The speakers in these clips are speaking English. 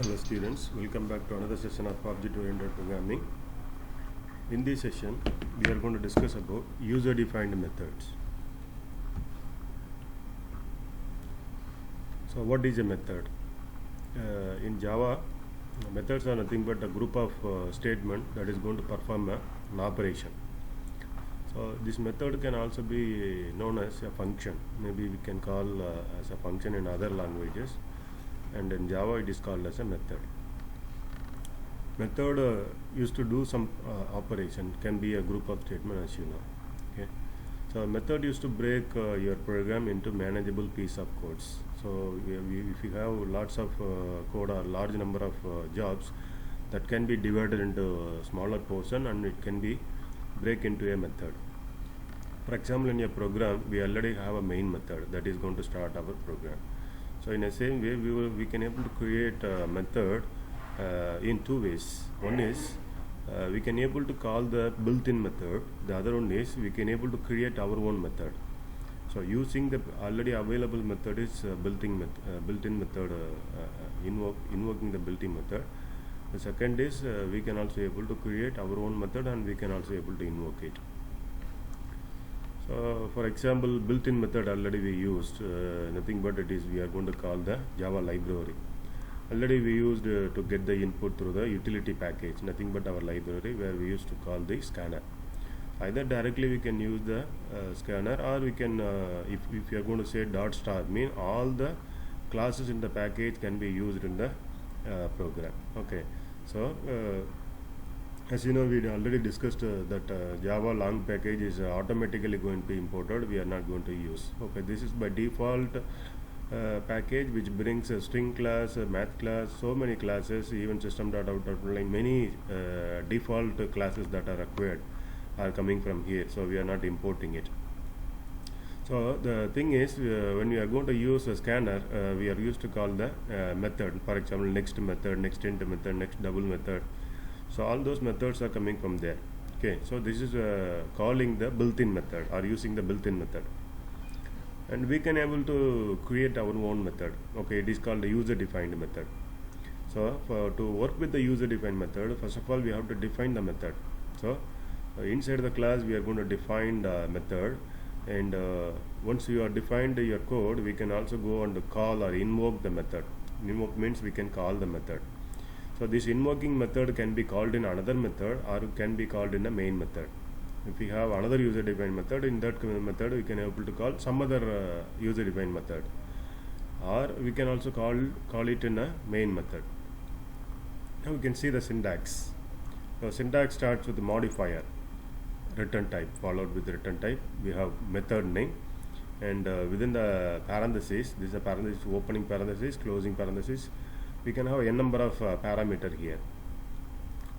Hello students, welcome back to another session of object-oriented programming. In this session, we are going to discuss about user-defined methods. So what is a method? In Java, methods are nothing but a group of statements that is going to perform an operation. So this method can also be known as a function. Maybe we can call as a function in other languages, and in Java it is called as a method. Method used to do some operation, can be a group of statements, as you know. Okay, so method used to break your program into manageable piece of codes. So if you have lots of code or large number of jobs, that can be divided into a smaller portion and it can be break into a method. For example, in your program we already have a main method that is going to start our program. So in the same way we can able to create a method in two ways. One is we can able to call the built-in method. The other one is we can able to create our own method. So using the already available method is built-in method, invoking the built-in method. The second is we can also able to create our own method and we can also able to invoke it. So for example, built-in method already we used, nothing but it is we are going to call the Java library. Already we used to get the input through the utility package, nothing but our library, where we used to call the scanner. Either directly we can use the scanner, or we can if you are going to say dot star, mean all the classes in the package can be used in the program. Okay, so as you know, we already discussed that Java long package is automatically going to be imported. We are not going to use. Okay, this is by default package which brings a string class, a math class, so many classes, even system.out.println, many default classes that are required are coming from here. So we are not importing it. So the thing is, when we are going to use a scanner, we are used to call the method. For example, next method, next int method, next double method. So all those methods are coming from there. Okay, so this is calling the built-in method or using the built-in method, and we can able to create our own method. Okay, it is called the user-defined method. So to work with the user-defined method, first of all we have to define the method. So inside the class we are going to define the method, and once you are defined your code, we can also go and call or invoke the method. Invoke means we can call the method. So this invoking method can be called in another method or can be called in a main method. If we have another user-defined method, in that method we can able to call some other user-defined method, or we can also call it in a main method. Now we can see the syntax. So syntax starts with the modifier, return type, followed with return type. We have method name, and within the parentheses, this is a parenthesis, opening parenthesis, closing parenthesis. We can have n number of parameter here.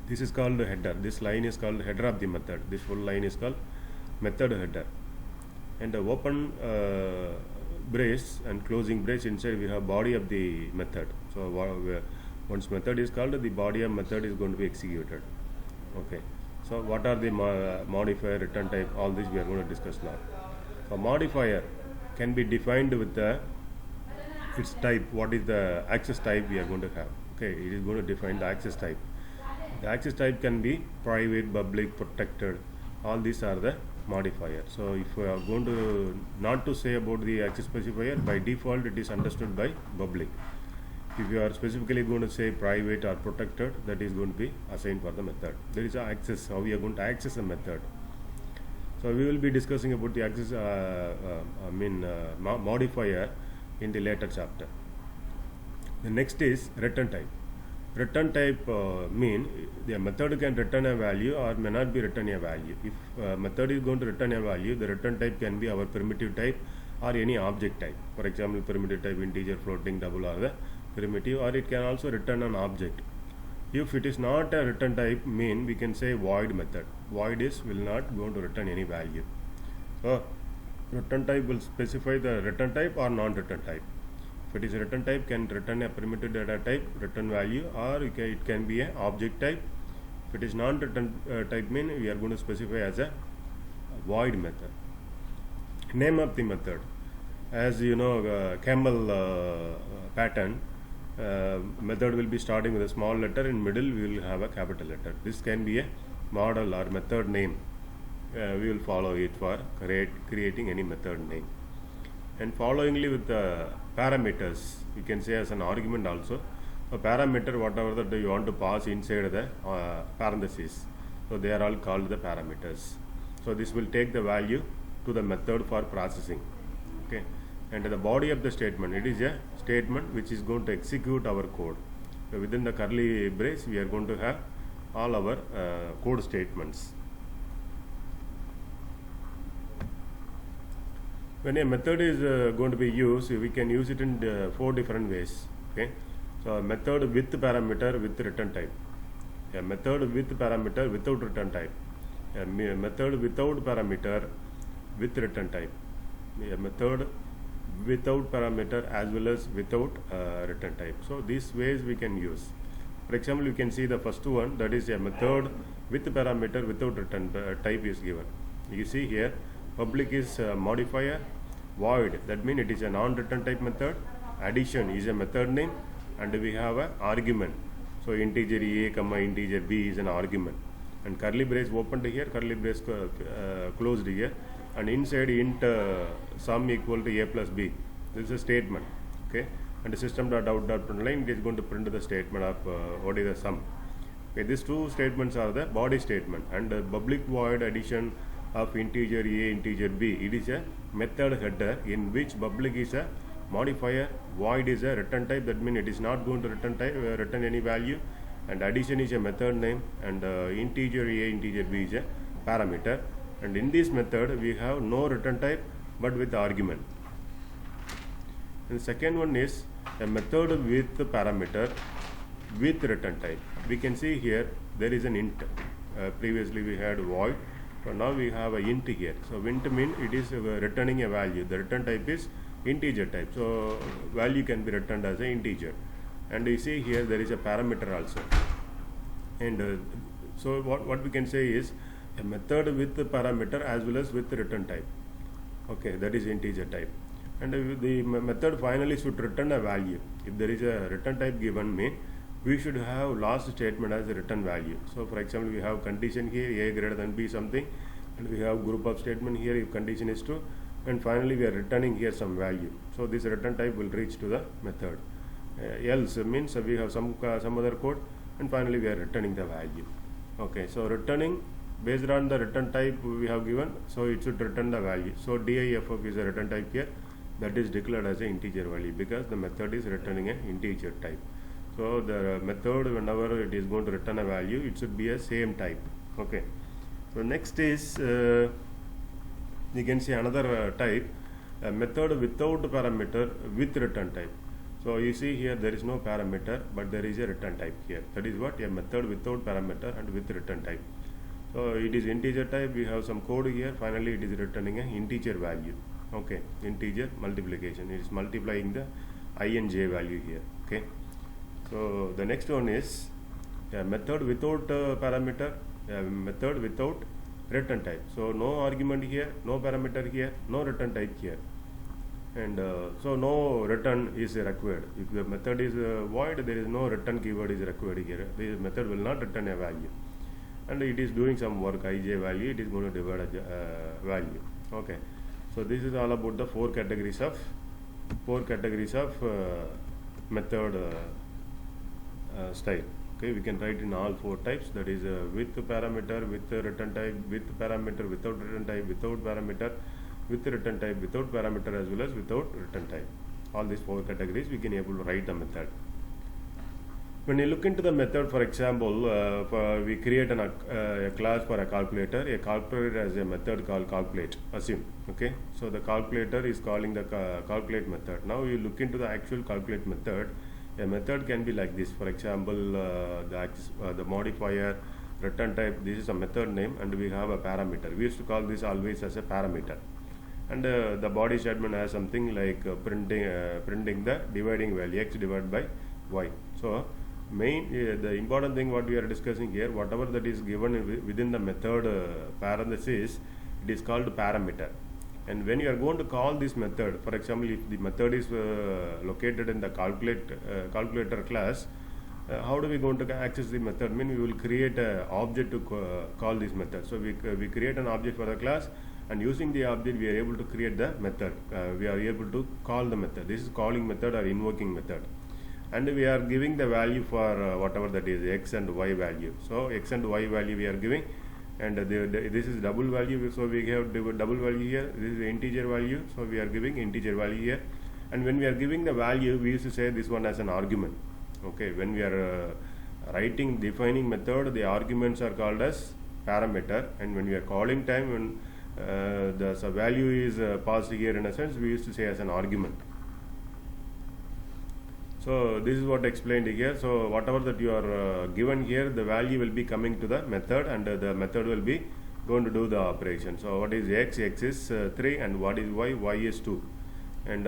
This is called header. This line is called header of the method. This full line is called method header. And the open brace and closing brace, inside we have body of the method. So once method is called, the body of method is going to be executed. Okay. So what are the modifier, return type, all this we are going to discuss now. So modifier can be defined with the its type. What is the access type we are going to have? Okay, it is going to define the access type. The access type can be private, public, protected. All these are the modifier. So if we are going to not to say about the access specifier, by default it is understood by public. If you are specifically going to say private or protected, that is going to be assigned for the method. There is a access, how we are going to access a method. So we will be discussing about the access modifier in the later chapter. The next is return type. Return type mean the method can return a value or may not be return a value. If method is going to return a value, the return type can be our primitive type or any object type. For example, primitive type integer, floating, double are the primitive, or it can also return an object. If it is not a return type, mean we can say void method. Void is will not going to return any value. So return type will specify the return type or non-return type. If it is a return type, can return a primitive data type, return value, or it can be an object type. If it is non-return type, mean we are going to specify as a void method. Name of the method, as you know, camel pattern, method will be starting with a small letter, in middle we will have a capital letter. This can be a model or method name. We will follow it for creating any method name. And followingly with the parameters, you can say as an argument also. A parameter, whatever that you want to pass inside the parentheses, so they are all called the parameters. So this will take the value to the method for processing. Okay, and the body of the statement, it is a statement which is going to execute our code. So within the curly brace, we are going to have all our code statements. When a method is going to be used, we can use it in 4 different ways. Okay, so a method with parameter with return type, a method with parameter without return type, a method without parameter with return type, a method without parameter as well as without return type. So these ways we can use. For example, you can see the first one, that is a method with parameter without return type is given. You see here, public is modifier, void, that means it is a non-return type method, addition is a method name, and we have an argument. So integer a comma integer b is an argument, and curly brace opened here, curly brace closed here, and inside int sum equal to a plus b. This is a statement. Okay, and system.out.println is going to print the statement of what is the sum. Okay, these two statements are the body statement, and public void addition of integer a integer b, it is a method header in which public is a modifier, void is a return type, that means it is not going to return any value, and addition is a method name, and integer a integer b is a parameter. And in this method we have no return type but with argument. And the second one is a method with parameter with return type. We can see here there is an int. Previously we had void, so now we have a int here. So int means it is returning a value. The return type is integer type, so value can be returned as an integer. And you see here there is a parameter also. And so what we can say is a method with the parameter as well as with the return type. Okay, that is integer type. And the method finally should return a value. If there is a return type given, mean we should have last statement as a return value. So for example, we have condition here a greater than b something, and we have group of statement here if condition is true, and finally we are returning here some value. So this return type will reach to the method. Else means we have some other code, and finally we are returning the value. Okay, so returning based on the return type we have given, so it should return the value. So diff is a return type here, that is declared as an integer value because the method is returning an integer type. So the method, whenever it is going to return a value, it should be a same type. Okay, so next is you can see another type, a method without parameter with return type. So you see here there is no parameter but there is a return type here. That is what a method without parameter and with return type. So it is integer type, we have some code here, finally it is returning an integer value. Okay, integer multiplication, it is multiplying the I and j value here. Okay, so the next one is a method without parameter, a method without return type. So no argument here, no parameter here, no return type here, and so no return is required. If the method is void, there is no return keyword is required here. The method will not return a value, and it is doing some work, ij value, it is going to divide a value. Okay, so this is all about the four categories of method style. Okay, we can write in all four types, that is with parameter, with return type, with parameter, without return type, without parameter, with return type, without parameter, as well as without return type. All these four categories we can able to write the method. When you look into the method, for example, we create a class for a calculator. A calculator has a method called calculate, assume. Okay, so the calculator is calling the calculate method. Now you look into the actual calculate method. A method can be like this. For example, the modifier, return type, this is a method name, and we have a parameter. We used to call this always as a parameter. And the body statement has something like printing the dividing value, x divided by y. So the important thing what we are discussing here, whatever that is given within the method parenthesis, it is called parameter. And when you are going to call this method, for example, if the method is located in the calculator class, how do we going to access the method? I mean, we will create an object to call this method. So we create an object for the class, and using the object we are able to create the method. We are able to call the method. This is calling method or invoking method, and we are giving the value for whatever that is, x and y value. So x and y value we are giving, and this is double value, so we have double value here. This is integer value, so we are giving integer value here. And when we are giving the value, we used to say this one as an argument. Okay, when we are defining method, the arguments are called as parameter, and when we are calling time, when the value is passed here, in a sense we used to say as an argument. So this is what explained here. So whatever that you are given here, the value will be coming to the method, and the method will be going to do the operation. So what is x? X is 3, and what is y? Y is 2, and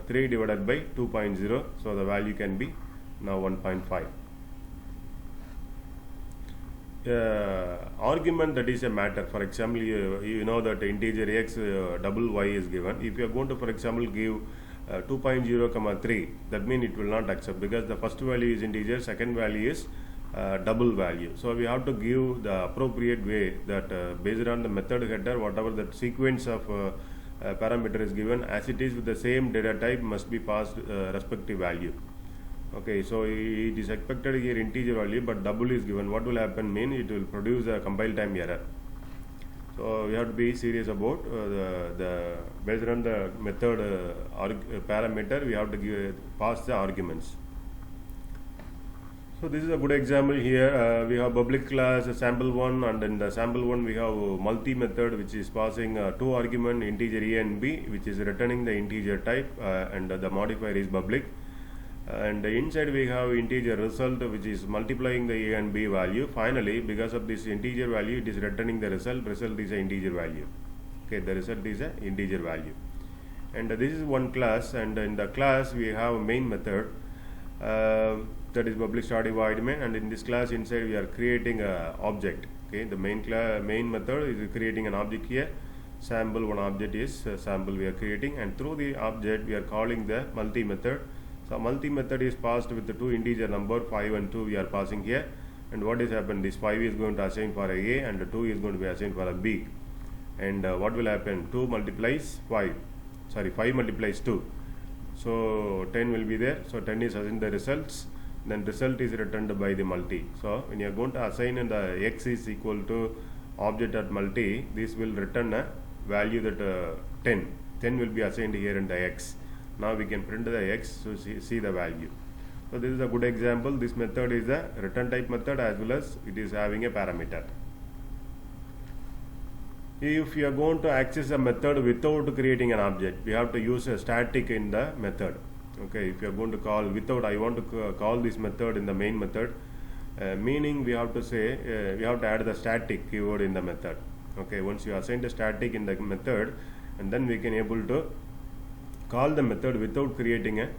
3 divided by 2.0, so the value can be now 1.5. Argument, that is a matter. For example, you know that integer x double y is given. If you are going to, for example, give 2.0, 3, that means it will not accept, because the first value is integer, second value is double value. So we have to give the appropriate way, that based on the method header, whatever that sequence of parameter is given, as it is with the same data type, must be passed respective value. Okay, so it is expected here integer value, but double is given. What will happen? Mean it will produce a compile time error. So we have to be serious about the based on the method parameter, we have to pass the arguments. So this is a good example here. We have public class sample 1, and in the sample 1 we have multi method, which is passing 2 argument, integer a and b, which is returning the integer type, and the modifier is public. And inside we have integer result, which is multiplying the a and b value. Finally, because of this integer value, it is returning the result. Result is an integer value. Okay, the result is an integer value. And this is one class, and in the class we have a main method, that is public static void main, and in this class inside we are creating a object. Okay, the main method is creating an object here. Sample one object is sample we are creating, and through the object we are calling the multi method. So multi method is passed with the 2 integer number 5 and 2 we are passing here, and what is happened, this 5 is going to assign for a and 2 is going to be assigned for a b, and what will happen, 2 multiplies 5, sorry 5 multiplies 2, so 10 will be there. So 10 is assigned the results, then result is returned by the multi. So when you are going to assign in the x is equal to object at multi, this will return a value that 10 will be assigned here in the x. Now we can print the x to see the value. So this is a good example. This method is a return type method, as well as it is having a parameter. If you are going to access a method without creating an object, we have to use a static in the method. Okay, if you are going to call without, I want to call this method in the main method, meaning we have to say we have to add the static keyword in the method. Okay, once you assign the static in the method, and then we can able to call the method without creating a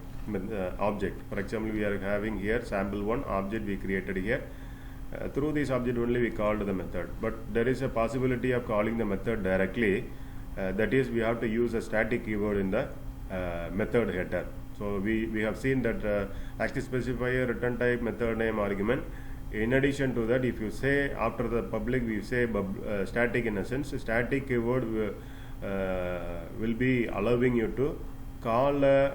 object. For example, we are having here sample 1 object we created here. Through this object only we called the method, but there is a possibility of calling the method directly. That is, we have to use a static keyword in the method header. So we have seen that access specifier, return type, method name, argument. In addition to that, if you say after the public, we say static, in a sense, static keyword will be allowing you to call a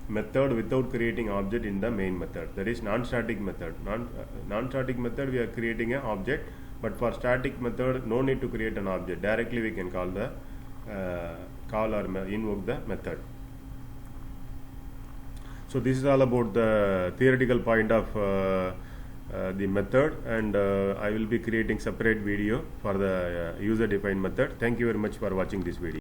method without creating object in the main method. That is non-static method. Non-static method we are creating an object, but for static method no need to create an object. Directly we can call or invoke the method. So this is all about the theoretical point of the method, and I will be creating separate video for the user defined method. Thank you very much for watching this video.